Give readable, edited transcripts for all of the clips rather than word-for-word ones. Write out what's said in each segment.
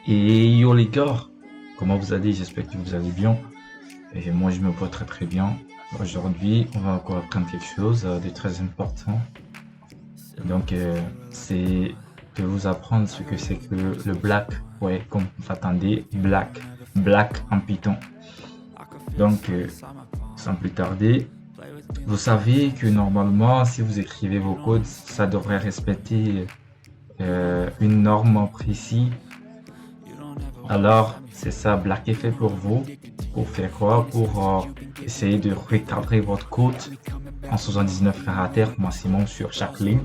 Et yo les gars, comment vous allez? J'espère que vous allez bien. Et moi je me vois très très bien. Aujourd'hui, on va encore apprendre quelque chose de très important. Donc c'est de vous apprendre ce que c'est que le black. Ouais, comme vous attendez, black. Black en Python. Donc sans plus tarder, vous savez que normalement, si vous écrivez vos codes, ça devrait respecter une norme précise. Alors, c'est ça, Black est fait pour vous. Pour faire quoi? Pour essayer de recadrer votre code en 79 caractères maximum sur chaque ligne.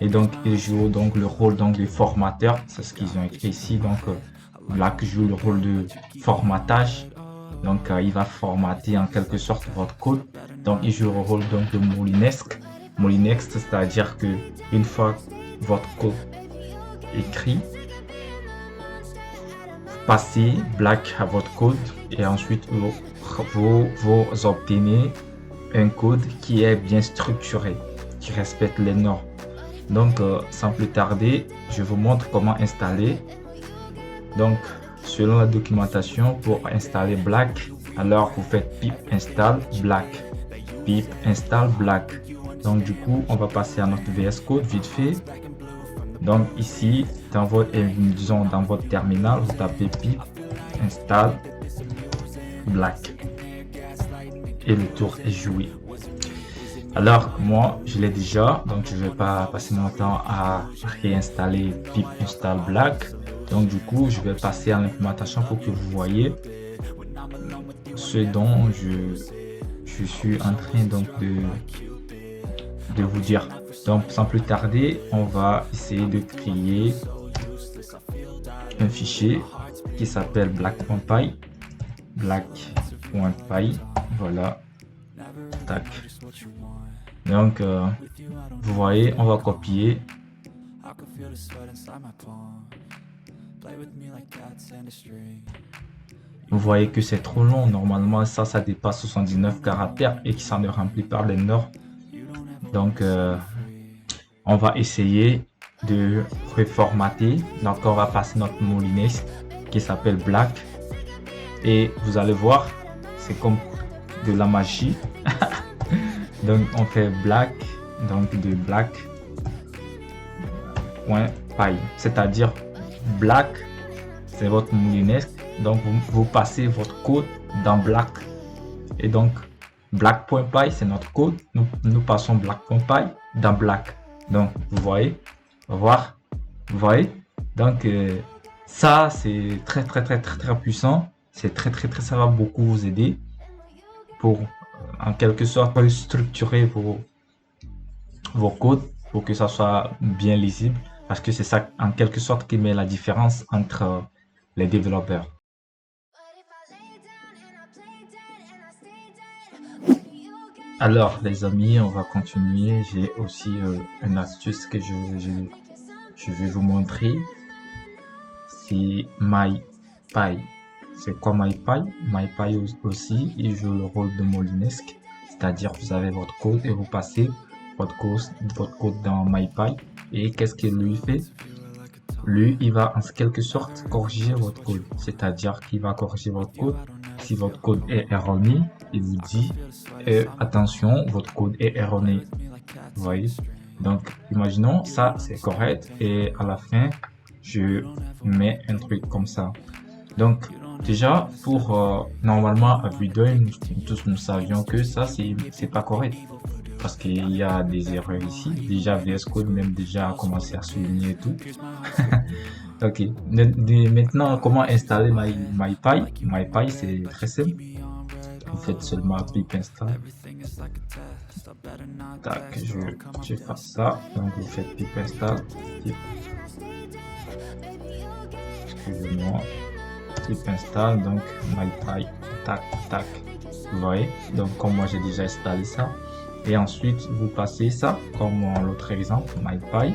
Et donc, il joue donc le rôle donc de formateur. C'est ce qu'ils ont écrit ici. Donc, Black joue le rôle de formatage. Donc, il va formater en quelque sorte votre code. Donc, il joue le rôle donc de molinesque. Molinesque, c'est-à-dire que une fois votre code écrit, passez Black à votre code et ensuite vous obtenez un code qui est bien structuré, qui respecte les normes. Donc, sans plus tarder, je vous montre comment installer. Donc, selon la documentation, pour installer Black, alors vous faites pip install Black. Pip install Black. Donc, du coup, on va passer à notre VS Code vite fait. Donc ici, dans votre terminal, vous tapez pip install Black et le tour est joué. Alors moi, je l'ai déjà, donc je vais pas passer mon temps à réinstaller pip install Black. Donc du coup, je vais passer à l'implémentation pour que vous voyez ce dont je suis en train donc de vous dire. Donc sans plus tarder, on va essayer de créer un fichier qui s'appelle black.py. Black.py, voilà. Tac. Donc vous voyez, on va copier. Vous voyez que c'est trop long. Normalement, ça dépasse 79 caractères et qui ça ne remplit pas les normes. Donc on va essayer de reformater. Donc on va passer notre molinesque qui s'appelle Black et vous allez voir, c'est comme de la magie. Donc on fait Black, donc de Black.py, c'est-à-dire Black c'est votre molinesque, donc vous passez votre code dans Black et donc Black.py c'est notre code, nous passons Black.py dans Black. Donc vous voyez, vous voyez, donc ça c'est très puissant, c'est très ça va beaucoup vous aider pour en quelque sorte structurer vos codes pour que ça soit bien lisible, parce que c'est ça en quelque sorte qui met la différence entre les développeurs. Alors les amis, on va continuer. J'ai aussi une astuce que je vais vous montrer. C'est MyPy. C'est quoi MyPy? MyPy aussi, il joue le rôle de molinesque. C'est-à-dire vous avez votre code et vous passez votre code dans MyPy. Et qu'est-ce qu'il lui fait? Lui, il va en quelque sorte corriger votre code. C'est-à-dire qu'il va corriger votre code. Si votre code est erroné, il vous dit attention, votre code est erroné. Vous voyez? Donc, imaginons ça, c'est correct. Et à la fin, je mets un truc comme ça. Donc, déjà, pour normalement, à vue d'œil, tous nous savions que ça, c'est pas correct. Parce qu'il y a des erreurs ici. Déjà, VS Code même déjà a commencé à souligner et tout. Ok. Maintenant, comment installer MyPy? MyPy, c'est très simple. Vous faites seulement pip install. Tac, je fais ça. Donc, vous faites pip install. Excusez-moi. Pip install. Donc, MyPy. Tac, tac. Vous voyez? Donc, comme moi, j'ai déjà installé ça. Et ensuite, vous passez ça, comme l'autre exemple, MyPy.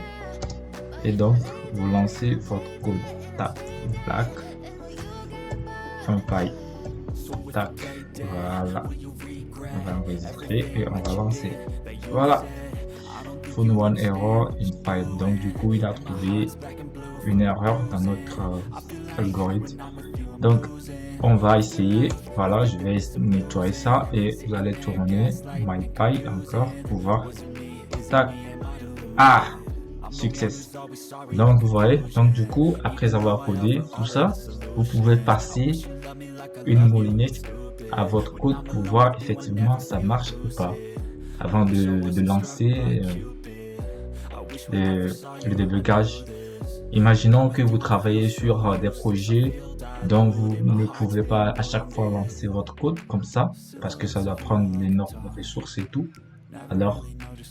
Et donc, vous lancez votre code. Tac, Black. .py. Tac, voilà. On va enregistrer et on va lancer. Voilà. Found one error in file. Donc du coup, il a trouvé une erreur dans notre algorithme. Donc on va essayer. Voilà, je vais nettoyer ça et vous allez tourner MyPy encore pour voir. Tac. Ah, succès. Donc vous voyez, donc du coup, après avoir codé tout ça, vous pouvez passer une moulinette à votre code pour voir effectivement ça marche ou pas avant de lancer le débugage. Imaginons que vous travaillez sur des projets dont vous ne pouvez pas à chaque fois lancer votre code comme ça parce que ça doit prendre d'énormes ressources et tout. Alors,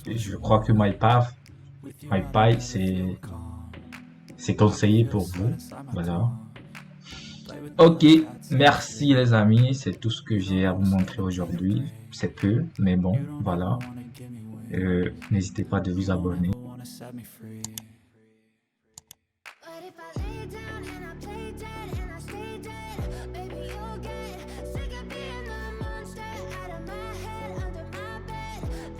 je crois que MyPy c'est conseillé pour vous. Voilà. Ok, merci les amis, c'est tout ce que j'ai à vous montrer aujourd'hui. C'est peu, mais bon, voilà. N'hésitez pas de vous abonner. But if I lay down and I play dead and I stay dead,